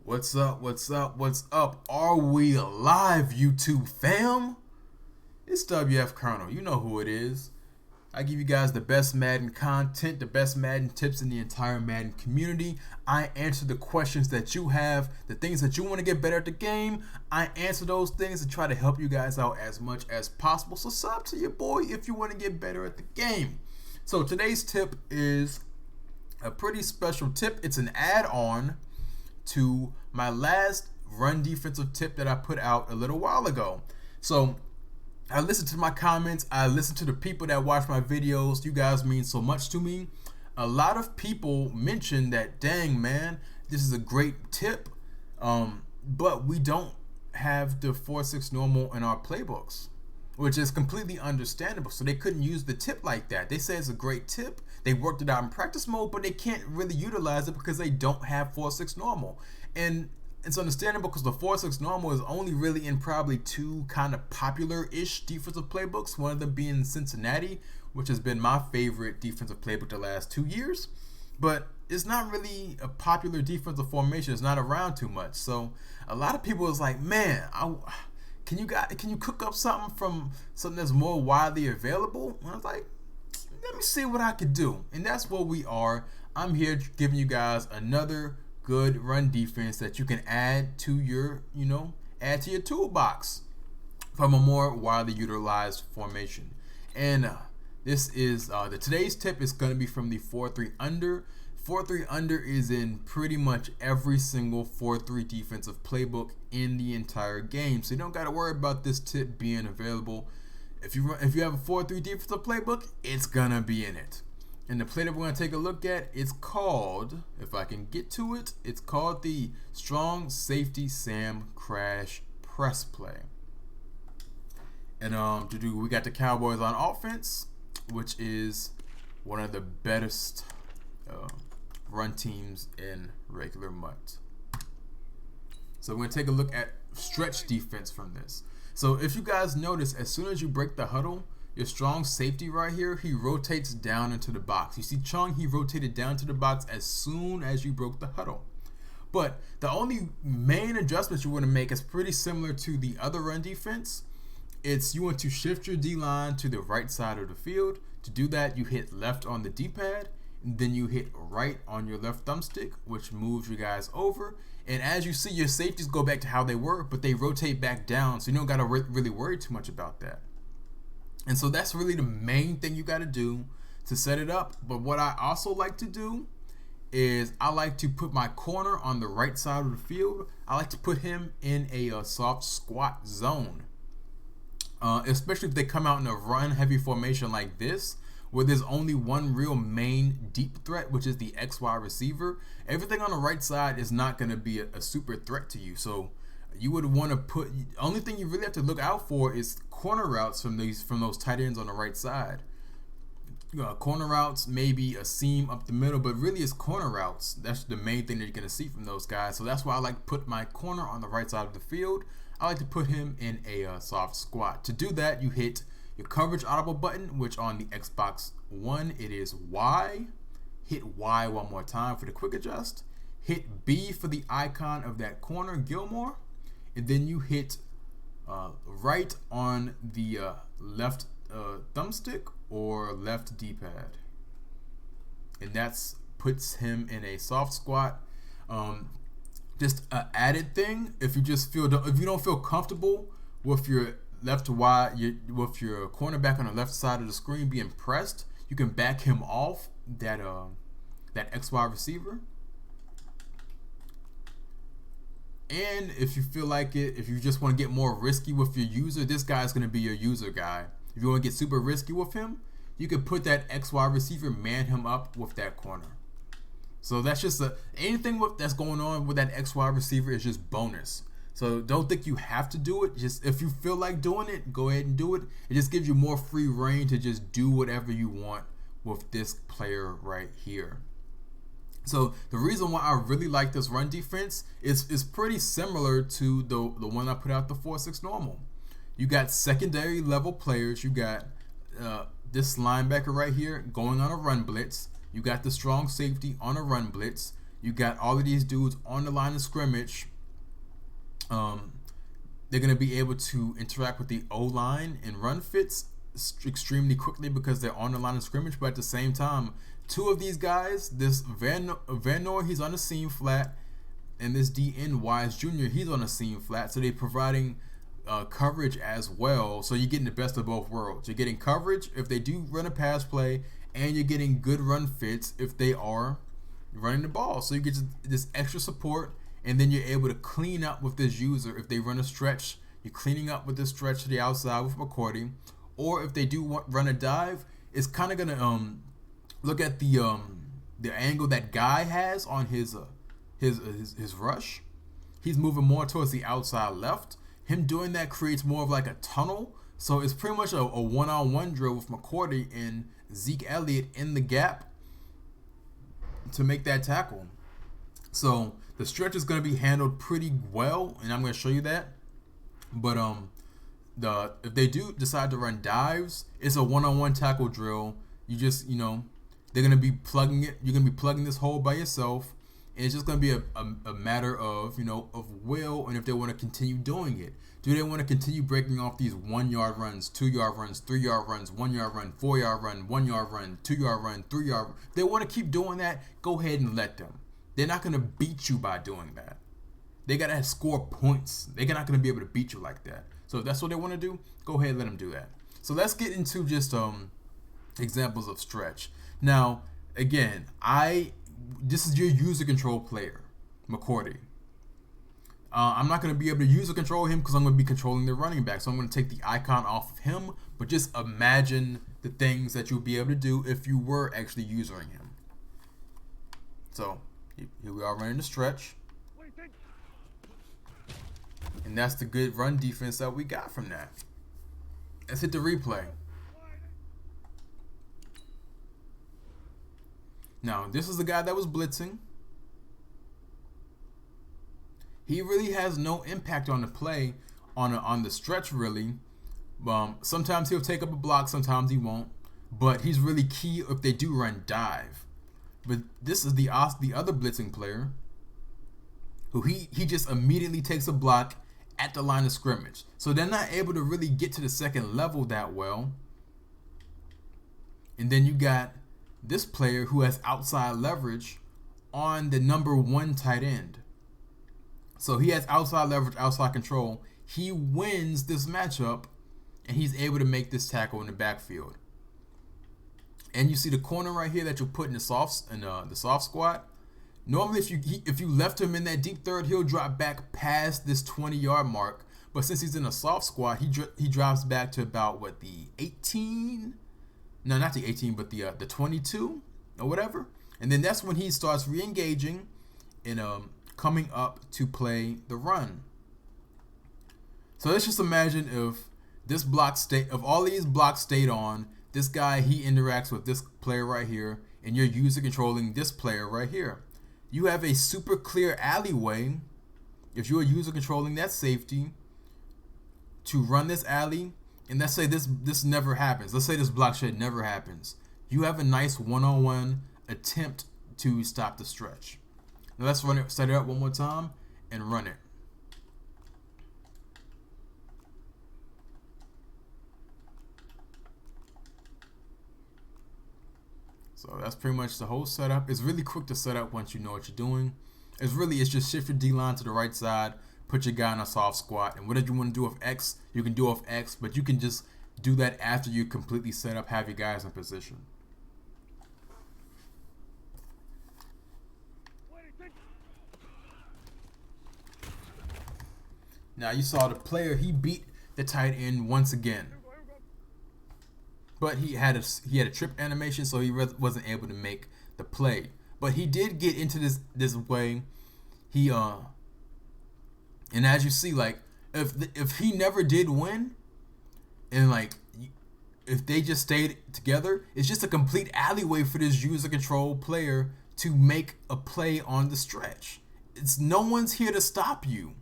What's up? What's up? What's up? Are we alive, YouTube fam? It's WF Colonel. You know who it is. I give you guys the best Madden content, the best Madden tips in the entire Madden community. I answer the questions that you have, the things that you want to get better at the game. I answer those things and try to help you guys out as much as possible. So sub to your boy if you want to get better at the game. So today's tip is a pretty special tip. It's an add-on to my last run defensive tip that I put out a little while ago. So I listened to my comments, I listened to the people that watch my videos. You guys mean so much to me. A lot of people mentioned that, dang man, this is a great tip, but we don't have the 4-6 normal in our playbooks, which is completely understandable. So they couldn't use the tip like that. They say it's a great tip, they worked it out in practice mode, but they can't really utilize it because they don't have 4-6 normal. And it's understandable because the 4-6 normal is only really in probably two kind of popular-ish defensive playbooks, one of them being Cincinnati, which has been my favorite defensive playbook the last 2 years. But it's not really a popular defensive formation. It's not around too much. So a lot of people is like, man, can you cook up something from something that's more widely available? And I was like, let me see what I could do. And that's what we are. I'm here giving you guys another good run defense that you can add to your, toolbox from a more widely utilized formation. And this is today's tip is going to be from the 4-3 under. 4-3 under is in pretty much every single 4-3 defensive playbook in the entire game. So you don't got to worry about this tip being available. If you have a 4-3 defensive playbook, it's gonna be in it. And the play that we're gonna take a look at, it's called, if I can get to it, it's called the Strong Safety Sam Crash Press Play. And we got the Cowboys on offense, which is one of the best run teams in regular MUT. So we're gonna take a look at stretch defense from this. So if you guys notice, as soon as you break the huddle, your strong safety right here, he rotates down into the box. You see Chung, he rotated down to the box as soon as you broke the huddle. But the only main adjustment you want to make is pretty similar to the other run defense. It's you want to shift your D-line to the right side of the field. To do that, you hit left on the D-pad, and then you hit right on your left thumbstick, which moves you guys over. And as you see, your safeties go back to how they were, but they rotate back down, so you don't got to really worry too much about that. And so that's really the main thing you got to do to set it up. But what I also like to do is I like to put my corner on the right side of the field. I like to put him in a soft squat zone, especially if they come out in a run-heavy formation like this, where there's only one real main deep threat, which is the XY receiver. Everything on the right side is not going to be a super threat to you. So you would want to put, only thing you really have to look out for is corner routes from those tight ends on the right side. Corner routes, maybe a seam up the middle, but really it's corner routes. That's the main thing that you're going to see from those guys. So that's why I like to put my corner on the right side of the field. I like to put him in a soft squat. To do that, you hit your coverage audible button, which on the Xbox One, it is Y. Hit Y one more time for the quick adjust. Hit B for the icon of that corner, Gilmore. And then you hit right on the left thumbstick or left D-pad. And that's puts him in a soft squat. Just an added thing, if you don't feel comfortable with your left to wide, with your cornerback on the left side of the screen being pressed, you can back him off that XY receiver. And if you feel like it, if you just want to get more risky with your user, this guy's going to be your user guy. If you want to get super risky with him, you can put that XY receiver, man him up with that corner. So that's just anything that's going on with that XY receiver is just bonus. So don't think you have to do it. Just if you feel like doing it, go ahead and do it. It just gives you more free reign to just do whatever you want with this player right here. So the reason why I really like this run defense is pretty similar to the one I put out, the 4-6 normal. You got secondary level players. You got this linebacker right here going on a run blitz. You got the strong safety on a run blitz. You got all of these dudes on the line of scrimmage. They're going to be able to interact with the O-line and run fits extremely quickly because they're on the line of scrimmage. But at the same time, two of these guys, this Van Noy, he's on the seam flat, and this DN Wise Jr., he's on the seam flat. So they're providing coverage as well. So you're getting the best of both worlds. You're getting coverage if they do run a pass play, and you're getting good run fits if they are running the ball. So you get this extra support, and then you're able to clean up with this user. If they run a stretch, you're cleaning up with this stretch to the outside with McCourty. Or if they do run a dive, it's kind of gonna look at the angle that guy has on his rush. He's moving more towards the outside left. Him doing that creates more of like a tunnel. So it's pretty much a one-on-one drill with McCourty and Zeke Elliott in the gap to make that tackle. So the stretch is going to be handled pretty well, and I'm going to show you that. But if they do decide to run dives, it's a one-on-one tackle drill. You just, they're going to be plugging it. You're going to be plugging this hole by yourself, and it's just going to be a matter of, of will and if they want to continue doing it. Do they want to continue breaking off these 1 yard runs, 2 yard runs, 3 yard runs, 1 yard run, 4 yard run, 1 yard run, 2 yard run, 3 yard run? They want to keep doing that, go ahead and let them. They're not going to beat you by doing that. They got to score points. They're not going to be able to beat you like that. So if that's what they want to do, go ahead and let them do that. So let's get into just examples of stretch. Now, again, this is your user control player, McCourty. I'm not going to be able to user control him because I'm going to be controlling the running back. So I'm going to take the icon off of him, but just imagine the things that you'll be able to do if you were actually using him. So here we are running the stretch. And that's the good run defense that we got from that. Let's hit the replay. Now, this is the guy that was blitzing. He really has no impact on the play, on the stretch, really. Sometimes he'll take up a block, sometimes he won't. But he's really key if they do run dive. But this is the other blitzing player, who he just immediately takes a block at the line of scrimmage. So they're not able to really get to the second level that well. And then you got this player who has outside leverage on the number 1 tight end. So he has outside leverage, outside control. He wins this matchup, and he's able to make this tackle in the backfield. And you see the corner right here that you'll put in the soft squat. Normally, if you left him in that deep third, he'll drop back past this 20-yard mark. But since he's in a soft squat, he drops back to about the 18. No, not the 18, but the 22 or whatever. And then that's when he starts re-engaging and coming up to play the run. So let's just imagine if all these blocks stayed on, this guy, he interacts with this player right here, and you're user controlling this player right here. You have a super clear alleyway, if you're user controlling that safety, to run this alley. And let's say this never happens. Let's say this block shed never happens. You have a nice one-on-one attempt to stop the stretch. Now let's set it up one more time and run it. So that's pretty much the whole setup. It's really quick to set up once you know what you're doing. It's just shift your D-line to the right side, put your guy in a soft squat, and whatever you want to do with X, you can do with X, but you can just do that after you completely set up, have your guys in position. Now you saw the player, he beat the tight end once again. But he had a trip animation, so he wasn't able to make the play. But he did get into this way. And as you see, if he never did win, and if they just stayed together, it's just a complete alleyway for this user control player to make a play on the stretch. It's no one's here to stop you.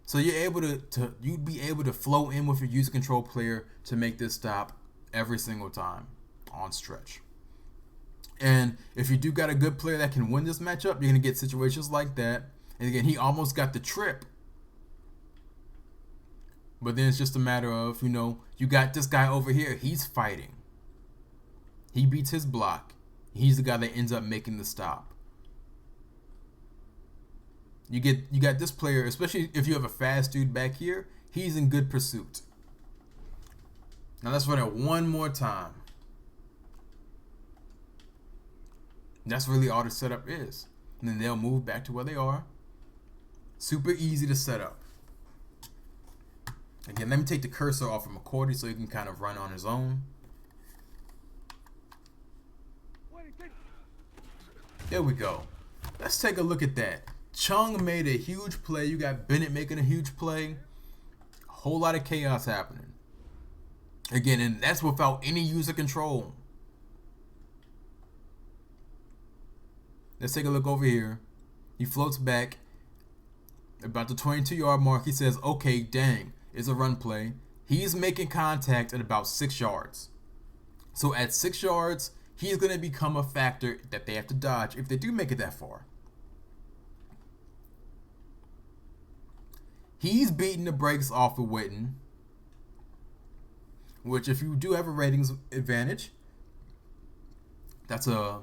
So you'd be able to flow in with your user control player to make this stop every single time on stretch. And if you do got a good player that can win this matchup, you're going to get situations like that. And again, he almost got the trip. But then it's just a matter of, you got this guy over here. He's fighting. He beats his block. He's the guy that ends up making the stop. You got this player, especially if you have a fast dude back here, he's in good pursuit. Now let's run it one more time. That's really all the setup is. And then they'll move back to where they are. Super easy to set up. Again, let me take the cursor off of McCourty so he can kind of run on his own. There we go. Let's take a look at that. Chung made a huge play. You got Bennett making a huge play. A whole lot of chaos happening. Again, and that's without any user control. Let's take a look over here. He floats back. About the 22-yard mark, he says, okay, dang, it's a run play. He's making contact at about 6 yards. So at 6 yards, he's going to become a factor that they have to dodge if they do make it that far. He's beating the brakes off of Witten, which if you do have a ratings advantage, that's a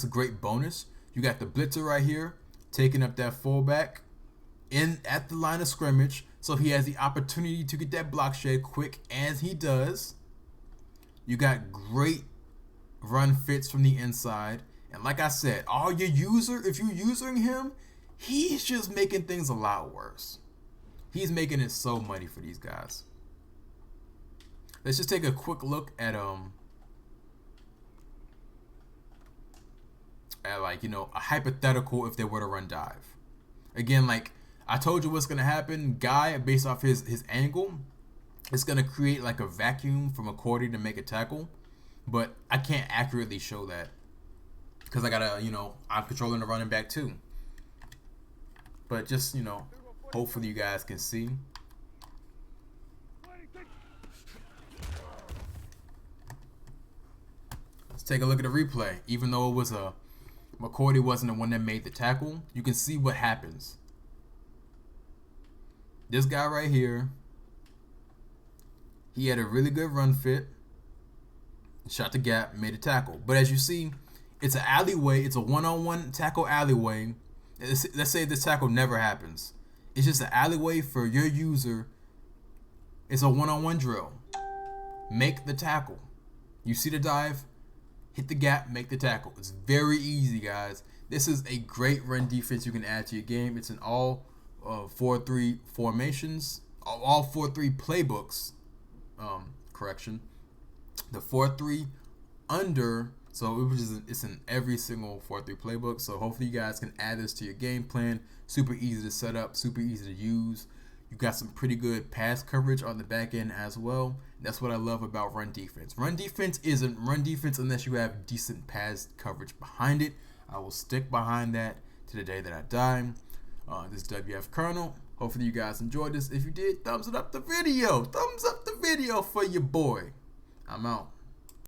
great bonus. You got the blitzer right here, taking up that fullback in at the line of scrimmage, so he has the opportunity to get that block shed quick, as he does. You got great run fits from the inside, and like I said, if you're using him, he's just making things a lot worse. He's making it so muddy for these guys. Let's just take a quick look at a hypothetical if they were to run dive. Again, like I told you what's going to happen. Guy, based off his angle, it's going to create like a vacuum from McCourty to make a tackle. But I can't accurately show that because I got to, I'm controlling the running back too. But just, hopefully you guys can see. Let's take a look at the replay. Even though it was McCourty wasn't the one that made the tackle, you can see what happens. This guy right here, he had a really good run fit, shot the gap, made a tackle. But as you see, it's an alleyway. It's a one-on-one tackle alleyway. Let's say this tackle never happens. It's just an alleyway for your user. It's a one-on-one drill. Make the tackle. You see the dive, hit the gap, make the tackle. It's very easy, guys. This is a great run defense you can add to your game. It's in all 4-3 formations, all 4-3 playbooks. Correction. The 4-3 under, so it's in every single 4-3 playbook. So hopefully you guys can add this to your game plan. Super easy to set up, super easy to use. You got some pretty good pass coverage on the back end as well. That's what I love about run defense. Run defense isn't run defense unless you have decent pass coverage behind it. I will stick behind that to the day that I die. This is WF Colonel. Hopefully you guys enjoyed this. If you did, thumbs up the video. Thumbs up the video for your boy. I'm out.